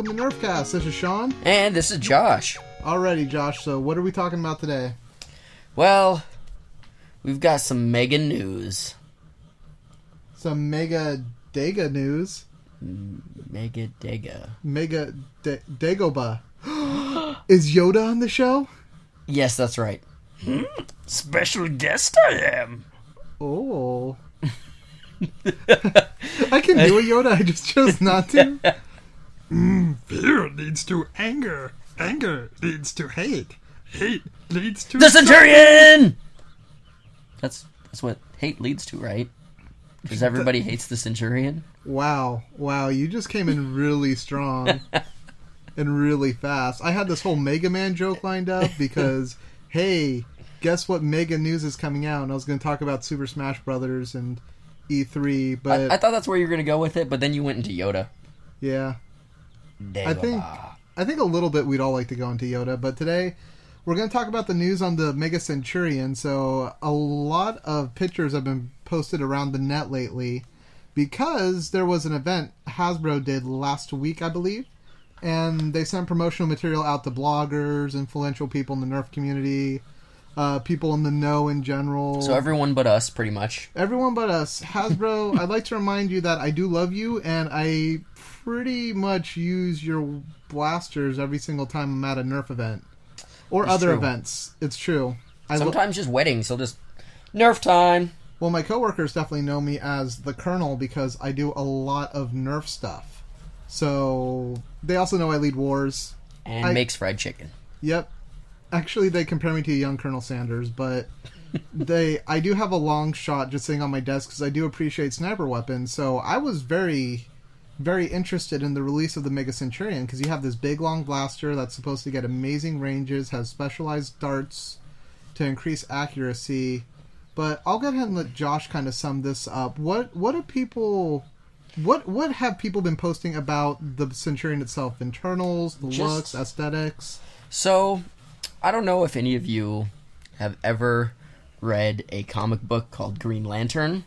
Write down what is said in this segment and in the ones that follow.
welcome to Nerfcast. This is Shawn. And this is Josh. Alrighty, Josh, so what are we talking about today? Well, we've got some mega news. Some Mega Dega news. Mega Dega. Mega Dagoba. Is Yoda on the show? Yes, that's right. Special guest I am. Oh. I can do a Yoda, I just chose not to. Fear leads to anger. Anger leads to hate. Hate leads to... The Centurion! That's what hate leads to, right? Because everybody hates the Centurion. Wow, you just came in really strong and really fast. I had this whole Mega Man joke lined up because, hey, guess what Mega News is coming out? And I was going to talk about Super Smash Brothers and E3, but... I thought that's where you were going to go with it, but then you went into Yoda. Yeah. Dagobah. I think a little bit we'd all like to go into Yoda, but today we're going to talk about the news on the Mega Centurion. So a lot of pictures have been posted around the net lately because there was an event Hasbro did last week, I believe, and they sent promotional material out to bloggers, influential people in the Nerf community, people in the know in general. So everyone but us, pretty much. Everyone but us. Hasbro, I'd like to remind you that I do love you, and I pretty much use your blasters every single time I'm at a Nerf event. Or It's other true. events. It's true. Sometimes just weddings, so just Nerf time. Well, my coworkers definitely know me as the Colonel because I do a lot of Nerf stuff. So, they also know I lead wars. And makes fried chicken. Yep. Actually, they compare me to a young Colonel Sanders, but I do have a long shot just sitting on my desk because I do appreciate sniper weapons. So, I was very, very interested in the release of the Mega Centurion because you have this big, long blaster that's supposed to get amazing ranges, has specialized darts to increase accuracy. But I'll go ahead and let Josh kind of sum this up. What have people been posting about the Centurion itself? Internals, the looks, aesthetics? So, I don't know if any of you have ever read a comic book called Green Lantern,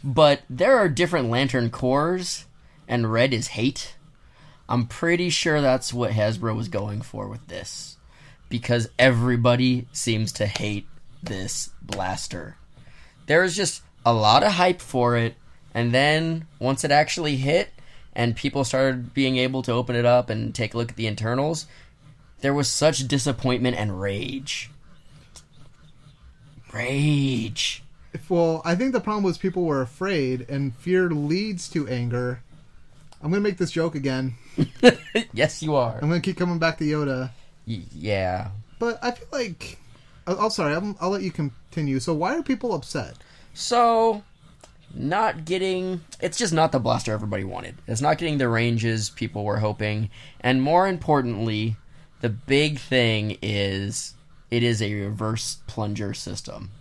but there are different Lantern cores, and red is hate. I'm pretty sure that's what Hasbro was going for with this, because everybody seems to hate this blaster. There was just a lot of hype for it, and then once it actually hit and people started being able to open it up and take a look at the internals, there was such disappointment and rage. Well, I think the problem was people were afraid, and fear leads to anger. I'm going to make this joke again. Yes, you are. I'm going to keep coming back to Yoda. Yeah. But I feel like... I'm sorry, I'll let you continue. So why are people upset? So, it's just not the blaster everybody wanted. It's not getting the ranges people were hoping. And more importantly, the big thing is it is a reverse plunger system.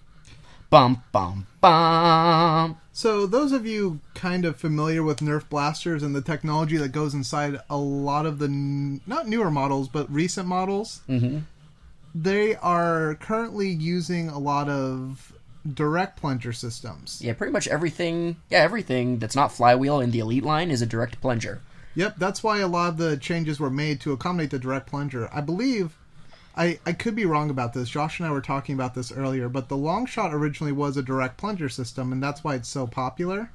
Bum, bum, bum. So those of you kind of familiar with Nerf blasters and the technology that goes inside a lot of the, not newer models, but recent models, they are currently using a lot of direct plunger systems. Yeah, pretty much everything that's not flywheel in the Elite line is a direct plunger. Yep, that's why a lot of the changes were made to accommodate the direct plunger. I believe, I could be wrong about this, Josh and I were talking about this earlier, but the long shot originally was a direct plunger system, and that's why it's so popular.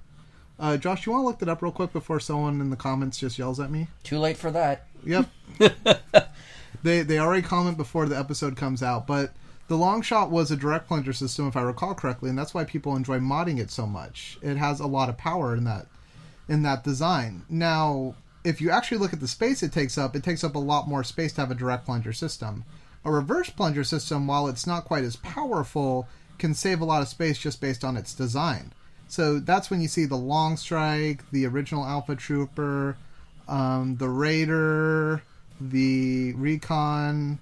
Josh, you want to look that up real quick before someone in the comments just yells at me? Too late for that. Yep. They already comment before the episode comes out, but the long shot was a direct plunger system, if I recall correctly, and that's why people enjoy modding it so much. It has a lot of power in that design. Now, if you actually look at the space it takes up a lot more space to have a direct plunger system. A reverse plunger system, while it's not quite as powerful, can save a lot of space just based on its design. So that's when you see the Long Strike, the original Alpha Trooper, the Raider, the Recon.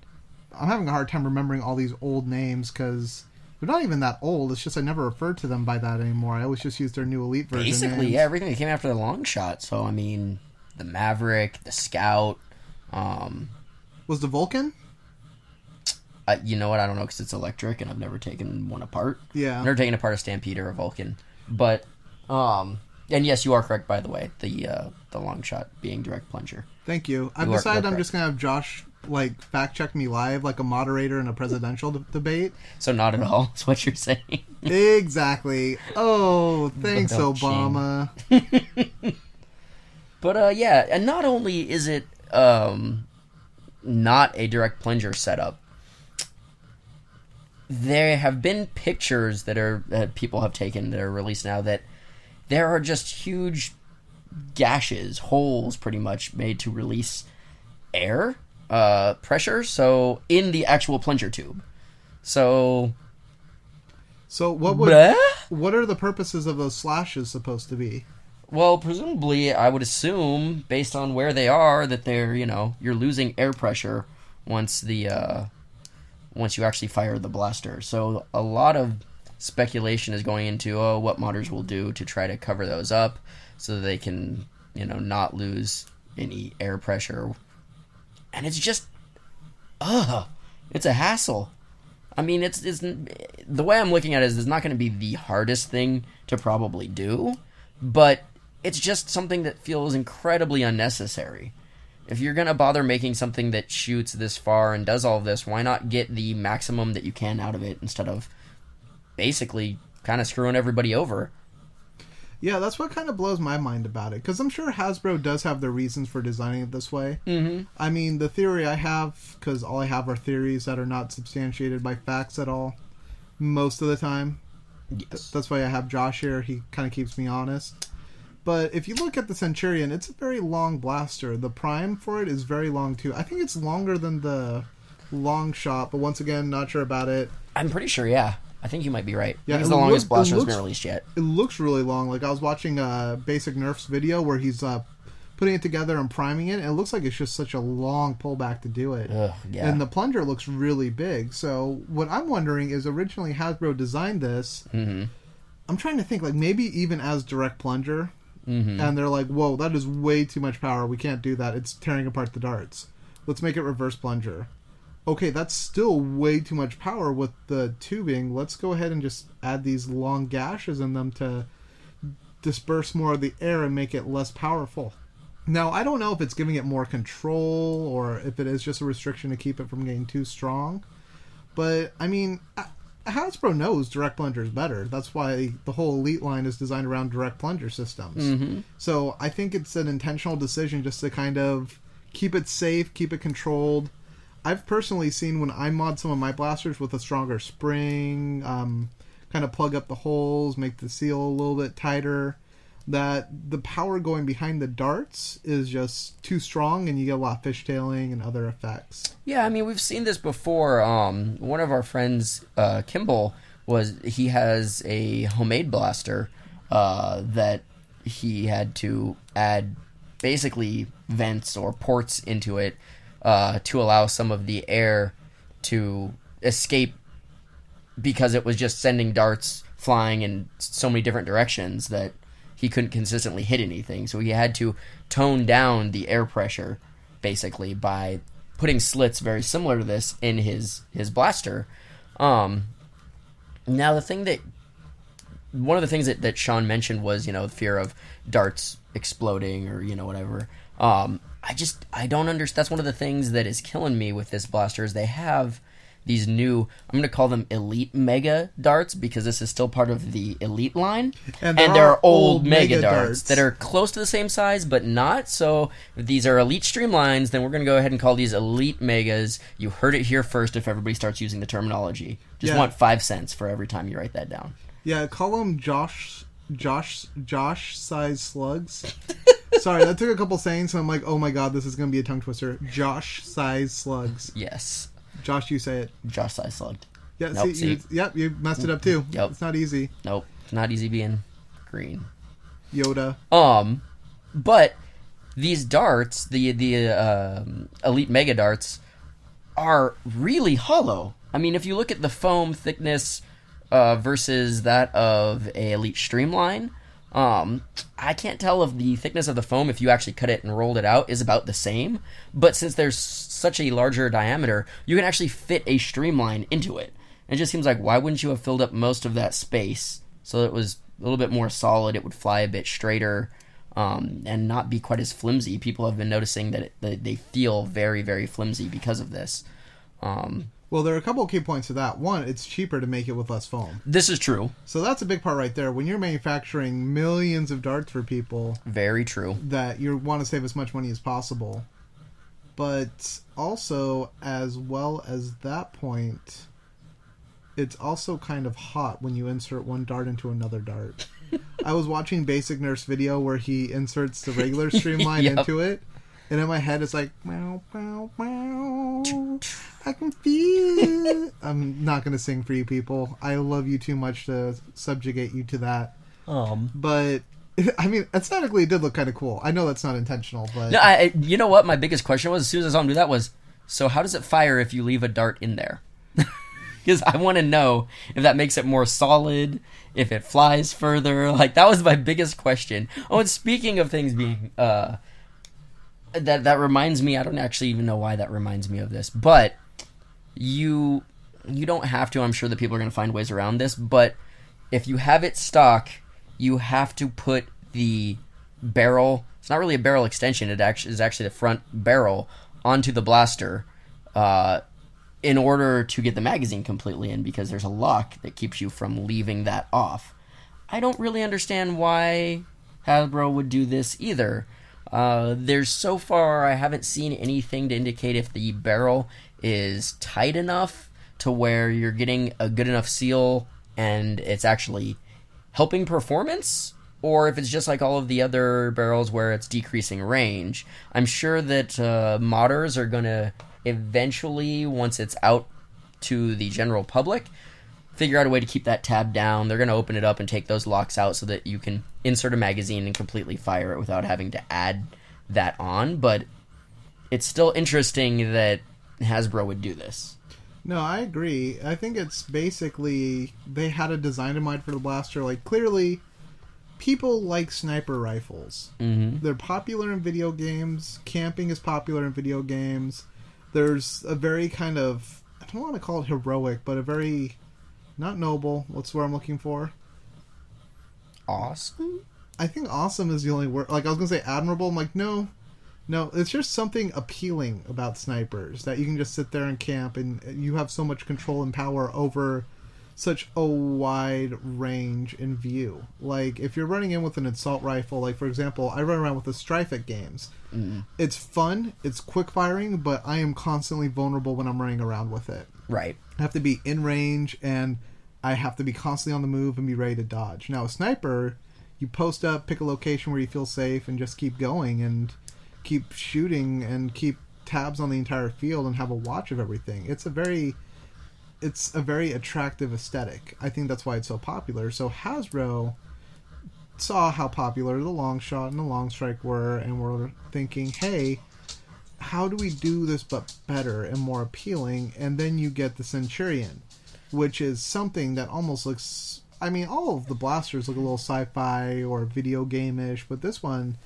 I'm having a hard time remembering all these old names because they're not even that old. It's just I never referred to them by that anymore. I always just use their new Elite version Basically, names. yeah, everything that came after the long shot. So, I mean, the Maverick, the Scout. Was the Vulcan? You know what? I don't know because it's electric and I've never taken one apart. Yeah. I've never taken apart a Stampede or a Vulcan. But And yes, you are correct, by the way. The long shot being direct plunger. Thank you. I've You are decided I'm correct. just going to have Josh, like, fact-check me live like a moderator in a presidential debate. So not at all, is what you're saying. Exactly. Oh, thanks, Ba-dum-ching. Obama. But, yeah, and not only is it not a direct plunger setup, there have been pictures that people have taken that are released now that there are just huge gashes, holes pretty much made to release air pressure, so in the actual plunger tube. So what are the purposes of those slashes supposed to be? Well, presumably, I would assume, based on where they are, that they're, you're losing air pressure once you actually fire the blaster. So a lot of speculation is going into, what modders will do to try to cover those up so that they can, not lose any air pressure. And it's just, it's a hassle. I mean, it's the way I'm looking at it is it's not going to be the hardest thing to probably do, but it's just something that feels incredibly unnecessary. If you're going to bother making something that shoots this far and does all of this, why not get the maximum that you can out of it instead of basically kind of screwing everybody over? Yeah, that's what kind of blows my mind about it, because I'm sure Hasbro does have their reasons for designing it this way. Mm-hmm. I mean, the theory I have, because all I have are theories that are not substantiated by facts at all, most of the time. Yes. That's why I have Josh here. He kind of keeps me honest. But if you look at the Centurion, it's a very long blaster. The prime for it is very long, too. I think it's longer than the long shot, but once again, not sure about it. I'm pretty sure, yeah. I think you might be right. Yeah, It's the longest blaster that's been released yet. It looks really long. Like, I was watching Basic Nerf's video where he's putting it together and priming it, and it looks like it's just such a long pullback to do it. Ugh, yeah. And the plunger looks really big. So what I'm wondering is, originally Hasbro designed this. Mm-hmm. I'm trying to think, like, maybe even as direct plunger. Mm-hmm. And they're like, whoa, that is way too much power. We can't do that. It's tearing apart the darts. Let's make it reverse plunger. Okay, that's still way too much power with the tubing. Let's go ahead and just add these long gashes in them to disperse more of the air and make it less powerful. Now, I don't know if it's giving it more control or if it is just a restriction to keep it from getting too strong. But, I mean, Hasbro knows direct plunger is better. That's why the whole Elite line is designed around direct plunger systems. Mm-hmm. So I think it's an intentional decision just to kind of keep it safe, keep it controlled. I've personally seen when I mod some of my blasters with a stronger spring, kind of plug up the holes, make the seal a little bit tighter, that the power going behind the darts is just too strong and you get a lot of fishtailing and other effects. Yeah, I mean, we've seen this before. One of our friends, Kimball, he has a homemade blaster that he had to add basically vents or ports into it to allow some of the air to escape because it was just sending darts flying in so many different directions that he couldn't consistently hit anything. So he had to tone down the air pressure basically by putting slits very similar to this in his blaster. Now one of the things that Shawn mentioned was, the fear of darts exploding or, whatever. I don't understand. That's one of the things that is killing me with this blaster is they have these new, I'm going to call them Elite Mega darts because this is still part of the Elite line. And there are old Mega darts that are close to the same size but not. So if these are Elite Streamlines, then we're going to go ahead and call these Elite Megas. You heard it here first if everybody starts using the terminology. Just want 5 cents for every time you write that down. Yeah, call them Josh size slugs. Sorry, that took a couple sayings, so I'm like, oh my god, this is going to be a tongue twister. Josh size slugs. Yes. Josh, you say it. Josh size slugged. Yeah, Nope, you messed it up too. Yep. It's not easy. Nope. It's not easy being green. Yoda. But these darts, the Elite Mega darts, are really hollow. I mean, if you look at the foam thickness versus that of a Elite Streamline, I can't tell if the thickness of the foam, if you actually cut it and rolled it out, is about the same. But since there's such a larger diameter, you can actually fit a streamline into it. And it just seems like, why wouldn't you have filled up most of that space so it was little bit more solid. It would fly a bit straighter, and not be quite as flimsy. People have been noticing that they feel very, very flimsy because of this. Well, there are a couple of key points to that. One, it's cheaper to make it with less foam. This is true. So that's a big part right there. When you're manufacturing millions of darts for people... Very true. That you want to save as much money as possible. But also, as well as that point, it's also kind of hot when you insert one dart into another dart. I was watching Basic Nerf's video where he inserts the regular streamline into it. And in my head, it's like, meow, meow, meow. I can feel it. I'm not going to sing for you people. I love you too much to subjugate you to that. But, I mean, aesthetically, it did look kind of cool. I know that's not intentional, but... No, you know what? My biggest question was, as soon as I saw him do that was, so how does it fire if you leave a dart in there? Because I want to know if that makes it more solid, if it flies further. Like, that was my biggest question. Oh, and speaking of things being... That reminds me, I don't actually even know why that reminds me of this, but you don't have to. I'm sure that people are going to find ways around this, but if you have it stock, you have to put the barrel, it's not really a barrel extension, it is actually the front barrel, onto the blaster in order to get the magazine completely in, because there's a lock that keeps you from leaving that off. I don't really understand why Hasbro would do this either. There's so far, I haven't seen anything to indicate if the barrel is tight enough to where you're getting a good enough seal and it's actually helping performance, or if it's just like all of the other barrels where it's decreasing range. I'm sure that modders are going to eventually, once it's out to the general public, figure out a way to keep that tab down. They're going to open it up and take those locks out so that you can insert a magazine and completely fire it without having to add that on. But it's still interesting that Hasbro would do this. No, I agree. I think it's basically they had a design in mind for the blaster. Like, clearly, people like sniper rifles. Mm-hmm. They're popular in video games. Camping is popular in video games. There's a very kind of, I don't want to call it heroic, but a very... not noble. What's the word I'm looking for? Awesome? I think awesome is the only word. Like, I was going to say admirable. I'm like, no. It's just something appealing about snipers. That you can just sit there and camp and you have so much control and power over such a wide range in view. Like, if you're running in with an assault rifle, like, for example, I run around with the Strife at games. Mm-hmm. It's fun. It's quick firing, but I am constantly vulnerable when I'm running around with it. Right. I have to be in range, and I have to be constantly on the move and be ready to dodge. Now, a sniper, you post up, pick a location where you feel safe, and just keep going and keep shooting and keep tabs on the entire field and have a watch of everything. It's a very attractive aesthetic. I think that's why it's so popular. So Hasbro saw how popular the long shot and the long strike were, and were thinking, hey, how do we do this but better and more appealing? And then you get the Centurion, which is something that almost looks... I mean, all of the blasters look a little sci-fi or video game-ish, but this one,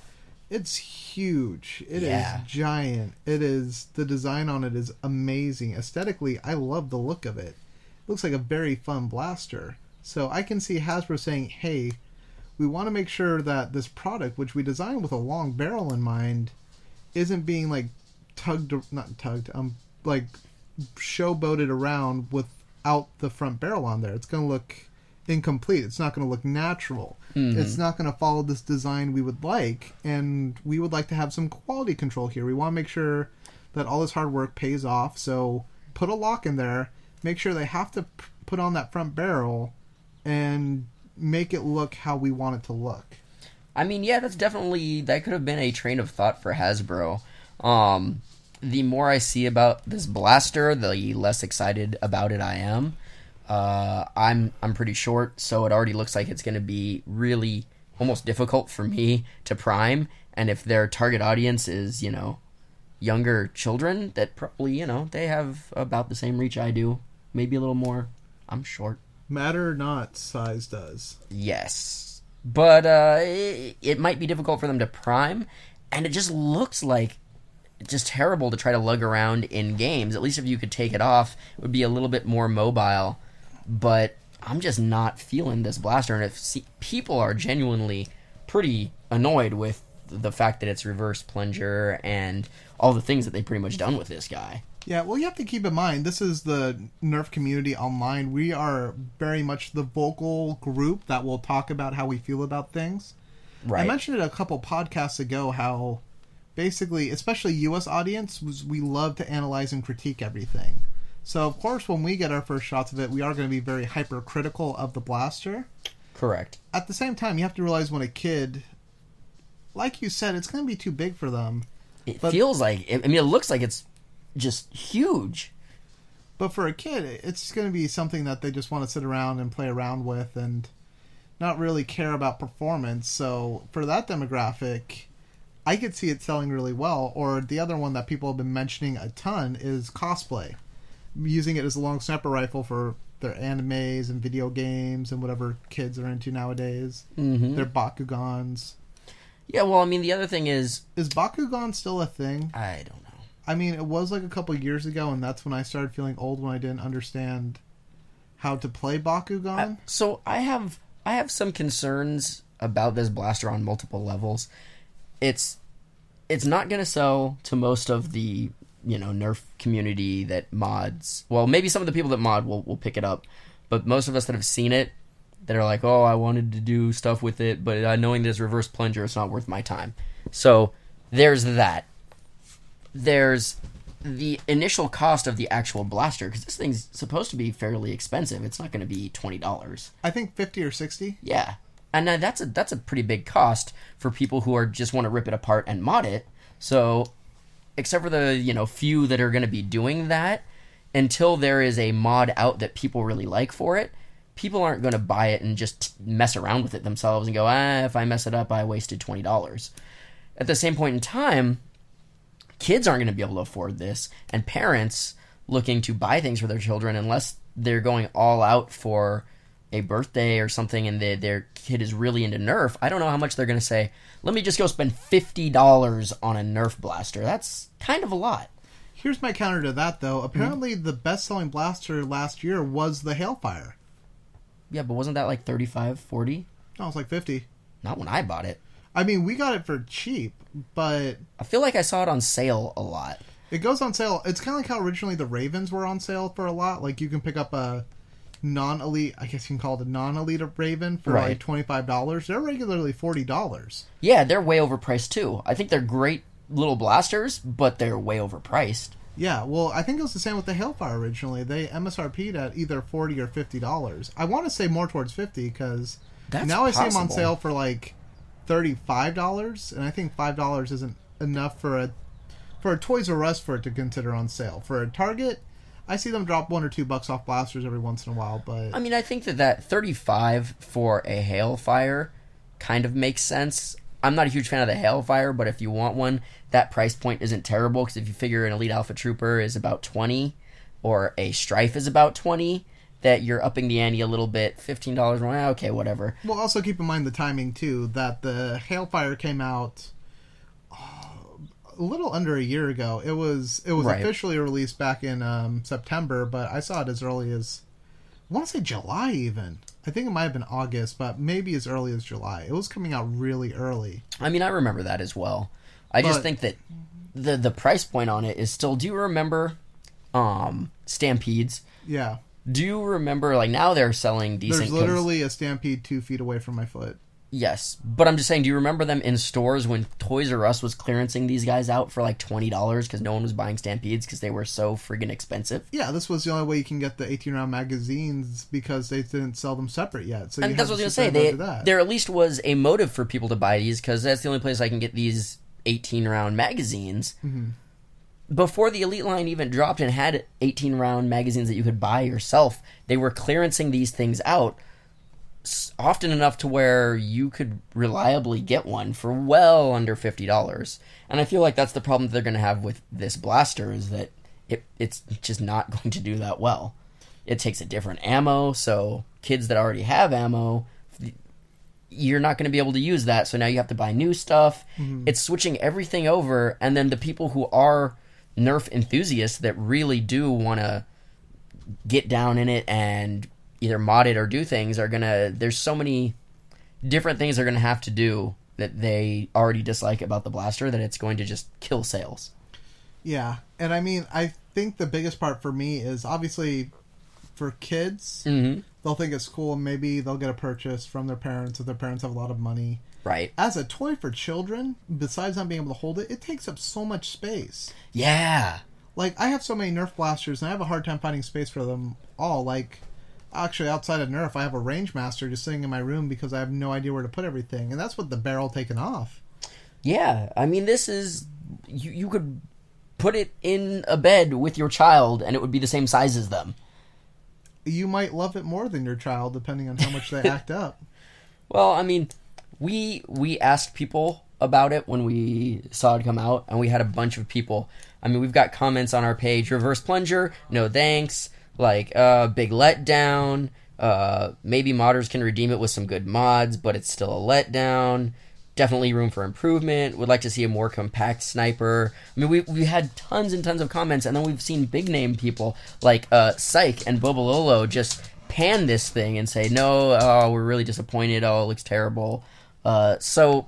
it's huge. It is giant. It is... the design on it is amazing. Aesthetically, I love the look of it. It looks like a very fun blaster. So I can see Hasbro saying, hey, we want to make sure that this product, which we designed with a long barrel in mind, isn't being like like showboated around without the front barrel on there. It's going to look incomplete. It's not going to look natural. Mm-hmm. It's not going to follow this design we would like, and we would like to have some quality control here. We want to make sure that all this hard work pays off, so put a lock in there, make sure they have to put on that front barrel, and make it look how we want it to look. I mean, yeah, that could have been a train of thought for Hasbro. The more I see about this blaster, the less excited about it I am. I'm pretty short, so it already looks like it's going to be really almost difficult for me to prime. And if their target audience is, younger children, that probably, they have about the same reach I do. Maybe a little more. I'm short. Matter or not, size does. Yes. But it might be difficult for them to prime, and it just looks like just terrible to try to lug around in games. At least if you could take it off, it would be a little bit more mobile. But I'm just not feeling this blaster. And if people are genuinely pretty annoyed with the fact that it's reverse plunger and all the things that they've pretty much done with this guy. Yeah, well, you have to keep in mind, this is the Nerf community online. We are very much the vocal group that will talk about how we feel about things. Right. I mentioned it a couple podcasts ago how basically, especially U.S. audience, we love to analyze and critique everything. So, of course, when we get our first shots of it, we are going to be very hypercritical of the blaster. Correct. At the same time, you have to realize when a kid, like you said, it's going to be too big for them. It feels like, I mean, it looks like it's just huge. But for a kid, it's going to be something that they just want to sit around and play around with and not really care about performance. So for that demographic, I could see it selling really well. Or the other one that people have been mentioning a ton is cosplay. Using it as a long sniper rifle for their animes and video games and whatever kids are into nowadays. Mm-hmm. Their Bakugans. Yeah, well, I mean, the other thing is Bakugan still a thing? I don't know. I mean, it was like a couple years ago, and that's when I started feeling old when I didn't understand how to play Bakugan. So I have some concerns about this blaster on multiple levels. It's not going to sell to most of the, Nerf community that mods. Well, maybe some of the people that mod will pick it up, but most of us that have seen it, that are like, oh, I wanted to do stuff with it, but knowing this reverse plunger, it's not worth my time. So there's that. There's the initial cost of the actual blaster, because this thing's supposed to be fairly expensive. It's not going to be $20. I think 50 or 60. Yeah, and that's a pretty big cost for people who are just want to rip it apart and mod it. So, except for the few that are going to be doing that, until there is a mod out that people really like for it, people aren't going to buy it and just mess around with it themselves and go, if I mess it up, I wasted $20. At the same point in time, kids aren't going to be able to afford this, and parents looking to buy things for their children, unless they're going all out for a birthday or something and their kid is really into Nerf, I don't know how much they're going to say, let me just go spend $50 on a Nerf blaster. That's kind of a lot. Here's my counter to that, though. Apparently, the best-selling blaster last year was the Hailfire. Yeah, but wasn't that like $35, $40? No, it was like 50. Not when I bought it. I mean, we got it for cheap, but I feel like I saw it on sale a lot. It goes on sale. It's kind of like how originally the Ravens were on sale for a lot. Like, you can pick up a non-elite, I guess you can call it a non-elite Raven for like $25. They're regularly $40. Yeah, they're way overpriced too. I think they're great little blasters, but they're way overpriced. Yeah, well, I think it was the same with the Hailfire originally. They MSRP'd at either $40 or $50. I want to say more towards $50 because now I see them on sale for like $35, and I think $5 isn't enough for a Toys R Us for it to consider on sale. For a Target, I see them drop $1 or $2 off blasters every once in a while, but I mean, I think that $35 for a Hailfire kind of makes sense. I'm not a huge fan of the Hailfire, but if you want one, that price point isn't terrible, because if you figure an Elite Alpha Trooper is about $20 or a Strife is about $20, that you're upping the ante a little bit. $15 more, okay, whatever. Well, also keep in mind the timing too, that the Hailfire came out a little under a year ago. It was officially released back in September, but I saw it as early as, I want to say July even. I think it might have been August, but maybe as early as July. It was coming out really early. I mean, I remember that as well. I just think that the price point on it is still... Do you remember Stampedes? Yeah. Do you remember, like, now they're selling decent... There's literally a Stampede 2 feet away from my foot. Yes, but I'm just saying, do you remember them in stores when Toys R Us was clearancing these guys out for like $20 because no one was buying Stampedes because they were so friggin' expensive? Yeah, this was the only way you can get the 18-round magazines because they didn't sell them separate yet. So and that's what I was going to say. There at least was a motive for people to buy these because that's the only place I can get these 18-round magazines. Mm-hmm. Before the Elite line even dropped and had 18-round magazines that you could buy yourself, they were clearancing these things out often enough to where you could reliably get one for well under $50. And I feel like that's the problem that they're going to have with this blaster, is that it's just not going to do that well. It takes a different ammo, so kids that already have ammo, you're not going to be able to use that, so now you have to buy new stuff. Mm-hmm. It's switching everything over, and then the people who are Nerf enthusiasts that really do want to get down in it and either mod it or do things are gonna. There's so many different things they're gonna have to do that they already dislike about the blaster that it's going to just kill sales. Yeah, and I mean, I think the biggest part for me is obviously for kids, they'll think it's cool and maybe they'll get a purchase from their parents if their parents have a lot of money. Right. As a toy for children, besides not being able to hold it, it takes up so much space. Yeah. Like, I have so many Nerf blasters and I have a hard time finding space for them all. Like, actually, outside of Nerf, I have a Range Master just sitting in my room because I have no idea where to put everything. And that's with the barrel taken off. Yeah. I mean, this is... You could put it in a bed with your child and it would be the same size as them. You might love it more than your child, depending on how much they act up. Well, I mean, we asked people about it when we saw it come out, and we had a bunch of people. I mean, we've got comments on our page. Reverse plunger, no thanks. Like, big letdown. Maybe modders can redeem it with some good mods, but it's still a letdown. Definitely room for improvement. Would like to see a more compact sniper. I mean, we had tons and tons of comments, and then we've seen big name people like Psych and Bobololo just pan this thing and say, no, we're really disappointed. Oh, it looks terrible. So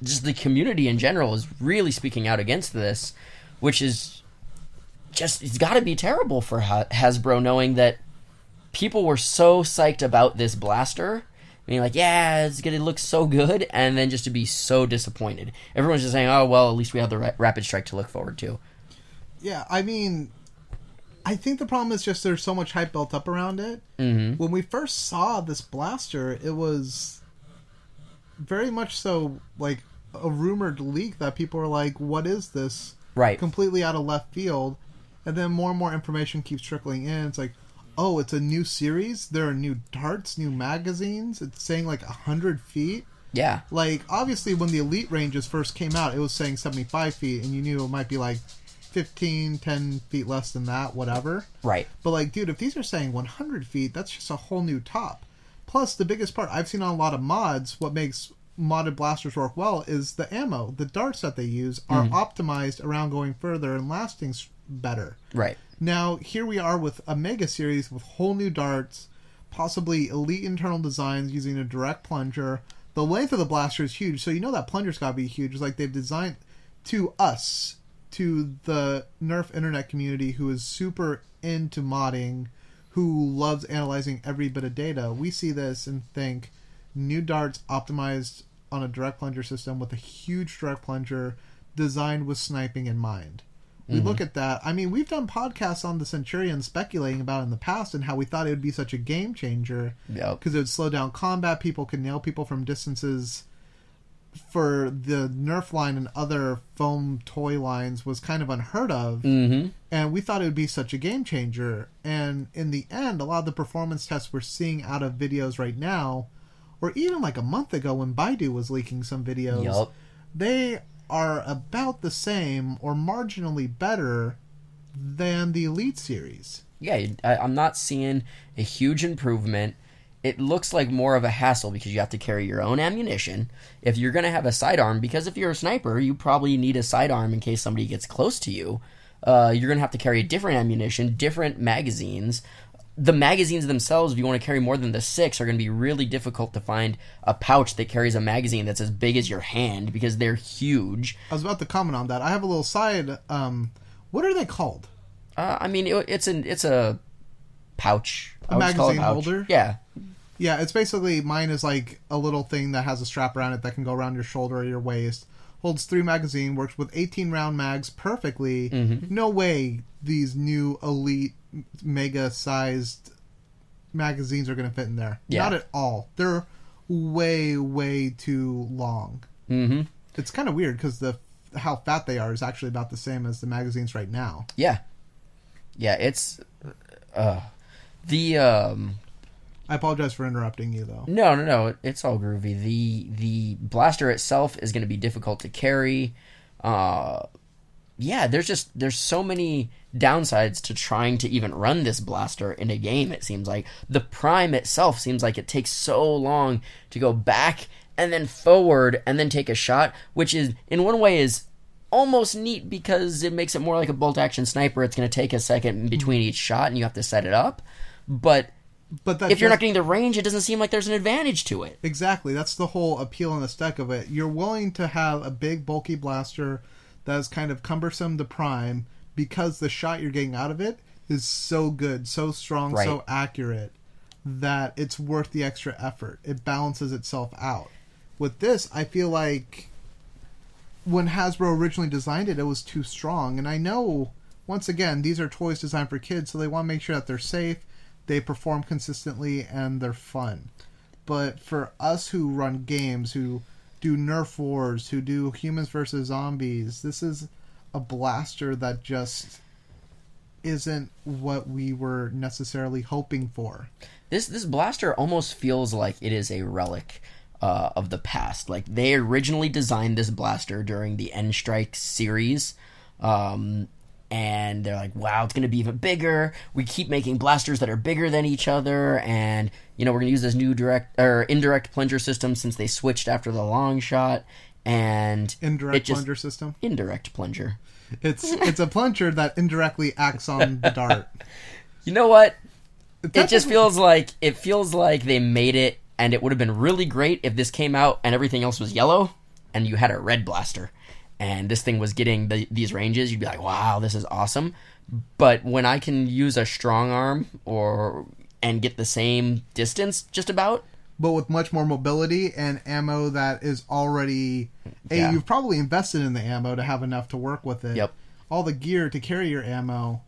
just the community in general is really speaking out against this, which is just, it's got to be terrible for Hasbro knowing that people were so psyched about this blaster. I mean, like, yeah, it's going to look so good, and then just to be so disappointed. Everyone's just saying, oh, well, at least we have the Rapid Strike to look forward to. Yeah, I mean, I think the problem is just there's so much hype built up around it. Mm-hmm. When we first saw this blaster, it was very much so, like, a rumored leak that people were like, what is this? Right. Completely out of left field. And then more and more information keeps trickling in. It's like, oh, it's a new series. There are new darts, new magazines. It's saying like 100 feet. Yeah. Like, obviously, when the Elite ranges first came out, it was saying 75 feet, and you knew it might be like 15, 10 feet less than that, whatever. Right. But, like, dude, if these are saying 100 feet, that's just a whole new top. Plus, the biggest part I've seen on a lot of mods, what makes modded blasters work well is the ammo. The darts that they use are optimized around going further and lasting better. Right. Now, here we are with a Mega series with whole new darts, possibly elite internal designs using a direct plunger. The length of the blaster is huge, so you know that plunger's got to be huge. It's like they've designed to us, to the Nerf internet community who is super into modding, who loves analyzing every bit of data. We see this and think new darts optimized on a direct plunger system with a huge direct plunger designed with sniping in mind. We look at that. I mean, we've done podcasts on the Centurion speculating about it in the past and how we thought it would be such a game changer because it would slow down combat. People could nail people from distances. For the Nerf line and other foam toy lines was kind of unheard of. And we thought it would be such a game changer. And in the end, a lot of the performance tests we're seeing out of videos right now, or even like a month ago when Baidu was leaking some videos, they are about the same or marginally better than the Elite series. Yeah, I'm not seeing a huge improvement. It looks like more of a hassle because you have to carry your own ammunition. If you're going to have a sidearm, because if you're a sniper, you probably need a sidearm in case somebody gets close to you. You're going to have to carry different ammunition, different magazines. The magazines themselves, if you want to carry more than the 6, are going to be really difficult to find a pouch that carries a magazine that's as big as your hand because they're huge. I was about to comment on that. I have a little side. What are they called? I mean, it's a pouch. A magazine holder? Yeah. Yeah, it's basically, mine is like a little thing that has a strap around it that can go around your shoulder or your waist. Holds 3 magazine, works with 18 round mags perfectly. No way these new Elite Mega sized magazines are going to fit in there. Not at all. They're way, way too long. It's kind of weird because how fat they are is actually about the same as the magazines right now. Yeah, it's I apologize for interrupting you, though. No, it's all groovy. The blaster itself is going to be difficult to carry. There's so many downsides to trying to even run this blaster in a game, it seems like. The prime itself seems like it takes so long to go back and then forward and then take a shot, which is, in one way, is almost neat because it makes it more like a bolt-action sniper. It's going to take a second in between each shot, and you have to set it up. But But if you're not getting the range, it doesn't seem like there's an advantage to it. Exactly. That's the whole appeal and aesthetic of it. You're willing to have a big, bulky blaster that is kind of cumbersome to prime because the shot you're getting out of it is so good, so strong, Right. so accurate that it's worth the extra effort. It balances itself out. With this, I feel like when Hasbro originally designed it, it was too strong. And I know, once again, these are toys designed for kids, so they want to make sure that they're safe, they perform consistently, and they're fun. But for us who run games, who do Nerf Wars, who do Humans versus Zombies, this is a blaster that just isn't what we were necessarily hoping for. This blaster almost feels like it is a relic of the past. Like, they originally designed this blaster during the N-Strike series, and they're like, wow, it's going to be even bigger. We keep making blasters that are bigger than each other, and, we're going to use this new indirect plunger system since they switched after the long shot, and... Plunger system? Indirect plunger. It's a plunger that indirectly acts on the dart. You know what? It just feels like they made it, and it would have been really great if this came out and everything else was yellow, and you had a red blaster. And this thing was getting these ranges, you'd be like, wow, this is awesome. But when I can use a strong arm and get the same distance, just about. But with much more mobility and ammo that is already... Yeah. You've probably invested in the ammo to have enough to work with it. Yep. All the gear to carry your ammo.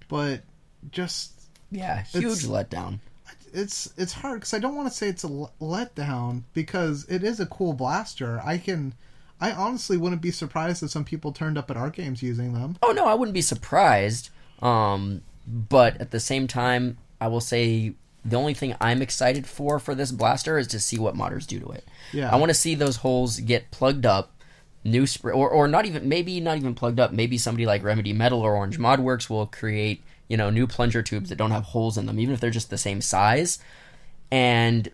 But just... Yeah, huge letdown. It's hard, because I don't want to say it's a letdown, because it is a cool blaster. I honestly wouldn't be surprised if some people turned up at art games using them. Oh, no, I wouldn't be surprised. But at the same time, I will say the only thing I'm excited for this blaster is to see what modders do to it. Yeah. I want to see those holes get plugged up, new spray, or not even plugged up. Maybe somebody like Remedy Metal or Orange Modworks will create, new plunger tubes that don't have holes in them, even if they're just the same size, and,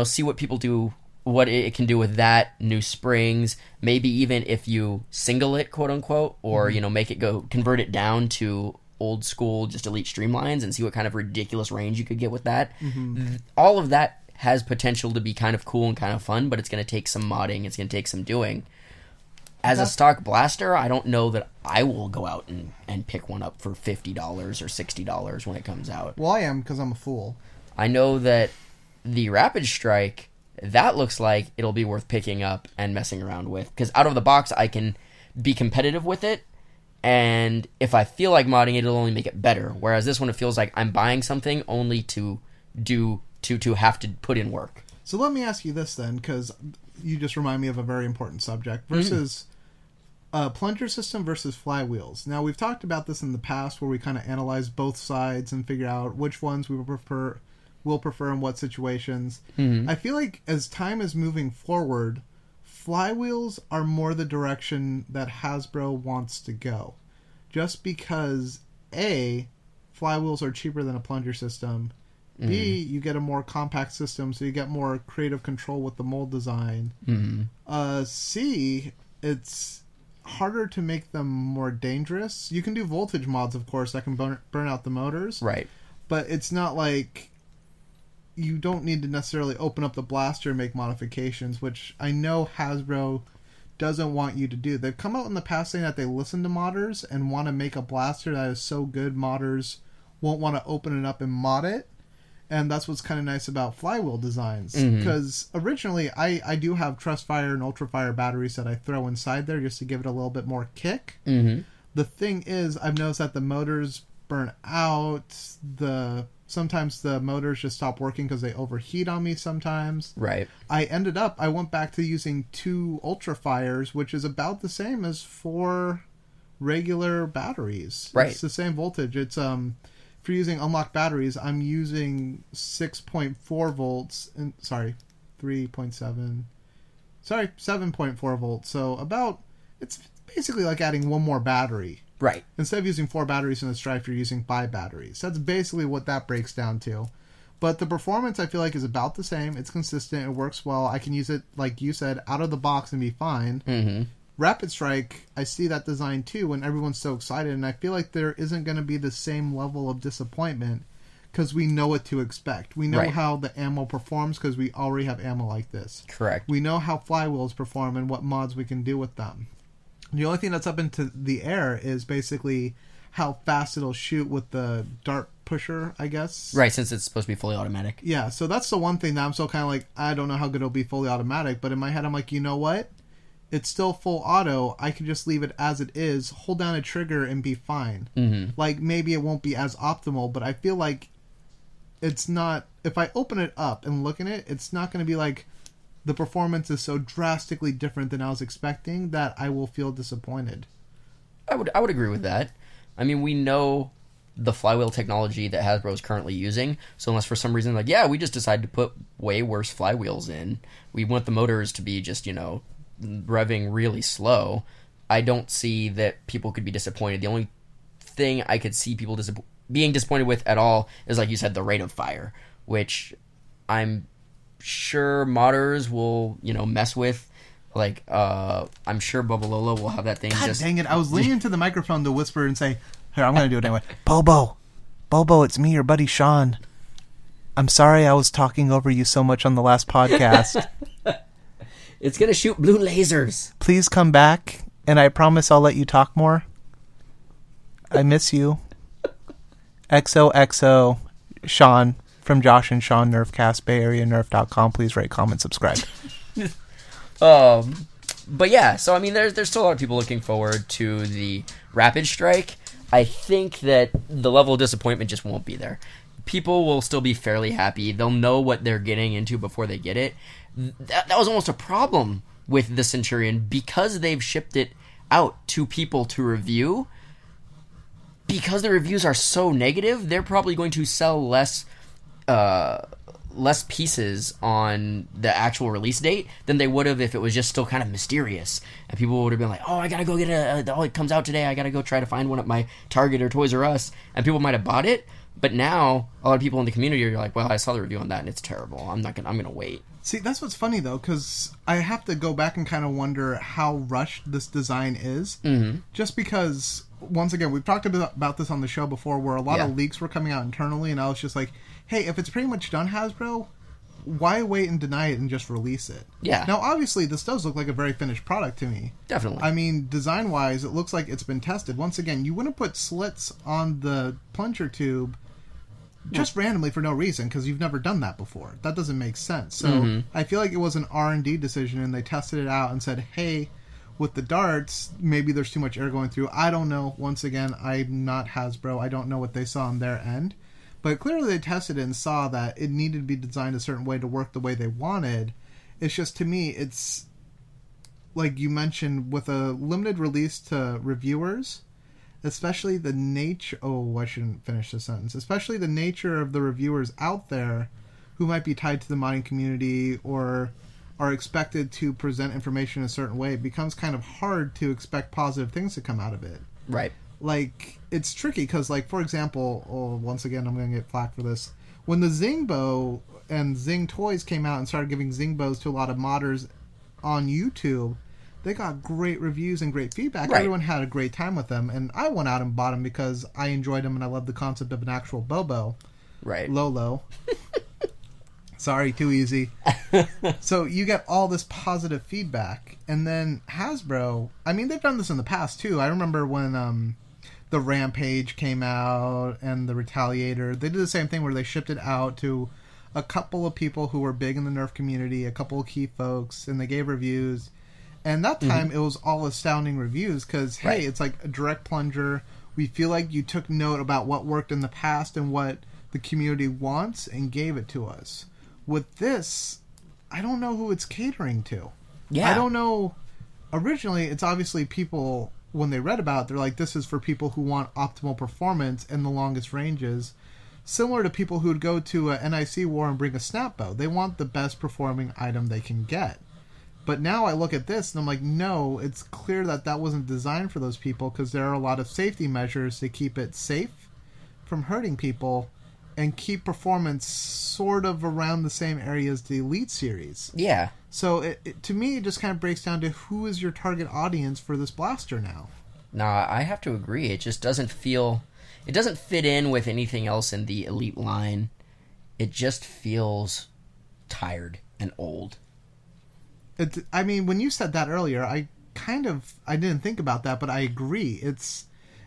see what people do, what it can do with that, new springs, maybe even if you single it, quote unquote, or, make it convert it down to old school, just Elite Streamlines, and see what kind of ridiculous range you could get with that. Mm-hmm. All of that has potential to be kind of cool and kind of fun, but it's going to take some modding, it's going to take some doing. As a stock blaster, I don't know that I will go out and pick one up for $50 or $60 when it comes out. Well, I am, because I'm a fool. I know that the Rapid Strike, that looks like it'll be worth picking up and messing around with, because out of the box I can be competitive with it, and if I feel like modding it, it'll only make it better. Whereas this one, it feels like I'm buying something only to have to put in work. So let me ask you this then, because you just remind me of a very important subject, versus plunger system versus flywheels. Now, we've talked about this in the past, where we kind of analyze both sides and figure out which ones we will prefer in what situations. I feel like as time is moving forward, flywheels are more the direction that Hasbro wants to go. Just because, A, flywheels are cheaper than a plunger system. B, you get a more compact system, so you get more creative control with the mold design. C, it's harder to make them more dangerous. You can do voltage mods, of course, that can burn out the motors. Right. But it's not like you don't need to necessarily open up the blaster and make modifications, which I know Hasbro doesn't want you to do. They've come out in the past saying that they listen to modders and want to make a blaster that is so good modders won't want to open it up and mod it. And that's what's kind of nice about flywheel designs. Because originally, I do have Trustfire and Ultrafire batteries that I throw inside there just to give it a little bit more kick. The thing is, I've noticed that the motors burn out. Sometimes the motors just stop working because they overheat on me sometimes. Right. I went back to using 2 Ultrafires, which is about the same as 4 regular batteries. Right. It's the same voltage. It's for using unlocked batteries, I'm using 6.4 volts. 7.4 volts. So it's basically like adding one more battery. Right. Instead of using 4 batteries in the Strife, you're using 5 batteries. That's basically what that breaks down to. But the performance, I feel like, is about the same. It's consistent. It works well. I can use it, like you said, out of the box and be fine. Rapid Strike, I see that design too, and everyone's so excited, and I feel like there isn't going to be the same level of disappointment, because we know what to expect. We know Right. how the ammo performs because we already have ammo like this. Correct. We know how flywheels perform and what mods we can do with them. The only thing that's up into the air is basically how fast it'll shoot with the dart pusher, I guess. Right, since it's supposed to be fully automatic. Yeah, so that's the one thing that I'm still kind of like, I don't know how good it'll be fully automatic, but in my head I'm like, you know what? It's still full auto. I could just leave it as it is, hold down a trigger, and be fine. Mm-hmm. Like, maybe it won't be as optimal, but I feel like it's not... If I open it up and look at it, it's not going to be like the performance is so drastically different than I was expecting that I will feel disappointed. I would agree with that. I mean, we know the flywheel technology that Hasbro is currently using, so unless for some reason, like, yeah, we just decided to put way worse flywheels in, we want the motors to be just, revving really slow, I don't see that people could be disappointed. The only thing I could see people being disappointed with at all is, like you said, the rate of fire, which I'm sure modders will, mess with. Like, I'm sure Bubba Lola will have that thing. God dang it, I was leaning into the microphone to whisper and say, here, I'm going to do it anyway. Bobo, it's me, your buddy Shawn. I'm sorry I was talking over you so much on the last podcast. It's going to shoot blue lasers. Please come back, and I promise I'll let you talk more. I miss you. XOXO, Shawn from Josh and Shawn Nerfcast, Bay Area Nerf.com. Please rate, comment, subscribe. But yeah, so I mean, there's still a lot of people looking forward to the Rapid Strike. I think that the level of disappointment just won't be there. People will still be fairly happy. They'll know what they're getting into before they get it. That was almost a problem with the Centurion because they've shipped it out to people to review. Because the reviews are so negative, they're probably going to sell less pieces on the actual release date than they would have if it was just still kind of mysterious. And people would have been like, oh, I gotta go get it comes out today, I gotta go try to find one at my Target or Toys R Us. And people might have bought it, but now a lot of people in the community are like, well, I saw the review on that and it's terrible. I'm gonna wait. See, that's what's funny, though, because I have to go back and kind of wonder how rushed this design is. Mm-hmm. Just because, once again, we've talked about this on the show before, where a lot of leaks were coming out internally, and I was just like, hey, if it's pretty much done, Hasbro, why wait and deny it and just release it? Yeah. Now, obviously, this does look like a very finished product to me. Definitely. I mean, design-wise, it looks like it's been tested. Once again, you wouldn't put slits on the plunger tube just randomly for no reason, because you've never done that before. That doesn't make sense. So I feel like it was an R&D decision, and they tested it out and said, hey, with the darts, maybe there's too much air going through. I don't know. Once again, I'm not Hasbro. I don't know what they saw on their end. But clearly they tested it and saw that it needed to be designed a certain way to work the way they wanted. It's just, to me, it's like you mentioned, with a limited release to reviewers, especially the nature... Oh, I shouldn't finish the sentence. Especially the nature of the reviewers out there who might be tied to the modding community or are expected to present information in a certain way, it becomes kind of hard to expect positive things to come out of it. Right. Like, it's tricky because, like, for example, once again, I'm going to get flack for this. When the Zing Bow and Zing Toys came out and started giving Zing Bows to a lot of modders on YouTube, they got great reviews and great feedback. Right. Everyone had a great time with them, and I went out and bought them because I enjoyed them and I love the concept of an actual Bobo. Right. Lolo. Sorry, too easy. So you get all this positive feedback, and then Hasbro, I mean, they've done this in the past too. I remember when the Rampage came out and the Retaliator, they did the same thing where they shipped it out to a couple of people who were big in the Nerf community, a couple of key folks, and they gave reviews. And that time, it was all astounding reviews because, hey, it's like a direct plunger. We feel like you took note about what worked in the past and what the community wants and gave it to us. With this, I don't know who it's catering to. Yeah. I don't know. Originally, it's obviously people, when they read about it, they're like, this is for people who want optimal performance and the longest ranges. Similar to people who would go to a NIC war and bring a snap bow. They want the best performing item they can get. But now I look at this and I'm like, no, it's clear that that wasn't designed for those people because there are a lot of safety measures to keep it safe from hurting people and keep performance sort of around the same area as the Elite Series. Yeah. So to me, it just kind of breaks down to who is your target audience for this blaster now. No, I have to agree. It just doesn't feel... It doesn't fit in with anything else in the Elite line. It just feels tired and old. I mean, when you said that earlier, I didn't think about that, but I agree.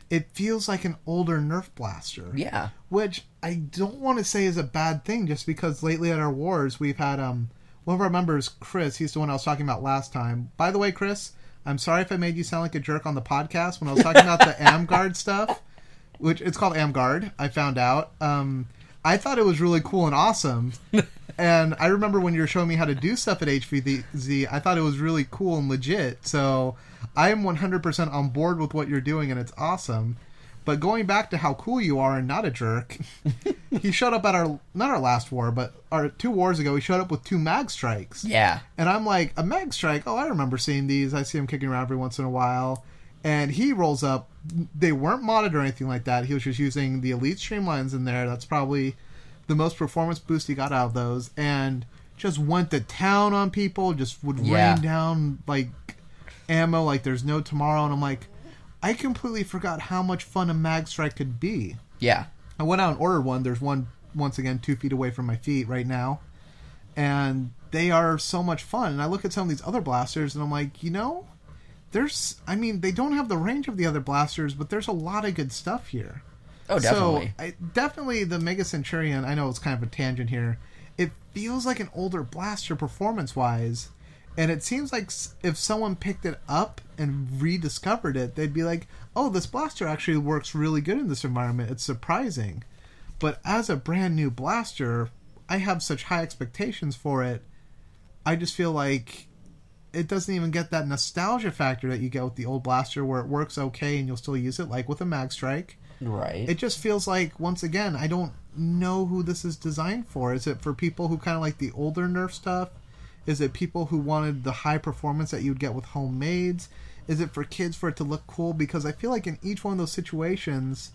It feels like an older Nerf blaster. Yeah. Which I don't want to say is a bad thing, just because lately at our wars we've had one of our members, Chris, he's the one I was talking about last time. By the way, Chris, I'm sorry if I made you sound like a jerk on the podcast when I was talking about the AmGuard stuff, which it's called AmGuard, I found out. I thought it was really cool and awesome. And I remember when you were showing me how to do stuff at HVZ, I thought it was really cool and legit. So I am 100% on board with what you're doing, and it's awesome. But going back to how cool you are and not a jerk, he showed up at not our last war, but our 2 wars ago, he showed up with 2 mag strikes. Yeah. And I'm like, a mag strike? Oh, I remember seeing these. I see him kicking around every once in a while. And he rolls up. They weren't modded or anything like that. He was just using the Elite Streamlines in there. That's probably the most performance boost he got out of those. And just went to town on people. Just would rain down, like, ammo like there's no tomorrow. And I'm like, I completely forgot how much fun a mag strike could be. Yeah. I went out and ordered one. There's one, once again, 2 feet away from my feet right now. And they are so much fun. And I look at some of these other blasters and I'm like, they don't have the range of the other blasters, but there's a lot of good stuff here. Oh, definitely. So, definitely the Mega Centurion, I know it's kind of a tangent here, it feels like an older blaster performance-wise. And it seems like if someone picked it up and rediscovered it, they'd be like, oh, this blaster actually works really good in this environment. It's surprising. But as a brand new blaster, I have such high expectations for it. I just feel like it doesn't even get that nostalgia factor that you get with the old blaster where it works okay and you'll still use it, like with a mag strike. Right. It just feels like, once again, I don't know who this is designed for. Is it for people who kind of like the older Nerf stuff? Is it people who wanted the high performance that you'd get with homemades? Is it for kids for it to look cool? Because I feel like in each one of those situations,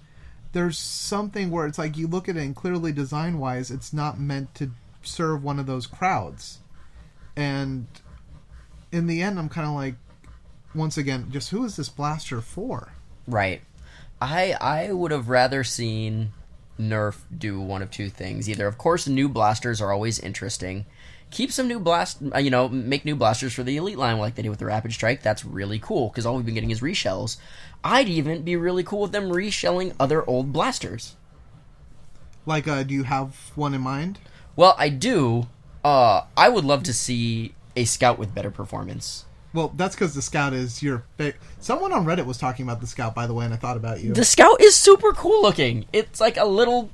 there's something where it's like you look at it and clearly design-wise, it's not meant to serve one of those crowds. And in the end, I'm kind of like, once again, just who is this blaster for? Right. I would have rather seen Nerf do one of 2 things. Either, of course, new blasters are always interesting. Keep some new make new blasters for the Elite line like they did with the Rapid Strike. That's really cool, because all we've been getting is reshells. I'd even be really cool with them reshelling other old blasters. Like, do you have one in mind? Well, I do. I would love to see a Scout with better performance. Well, that's because the Scout is your favorite. Someone on Reddit was talking about the Scout, by the way, and I thought about you. The Scout is super cool looking. It's like a little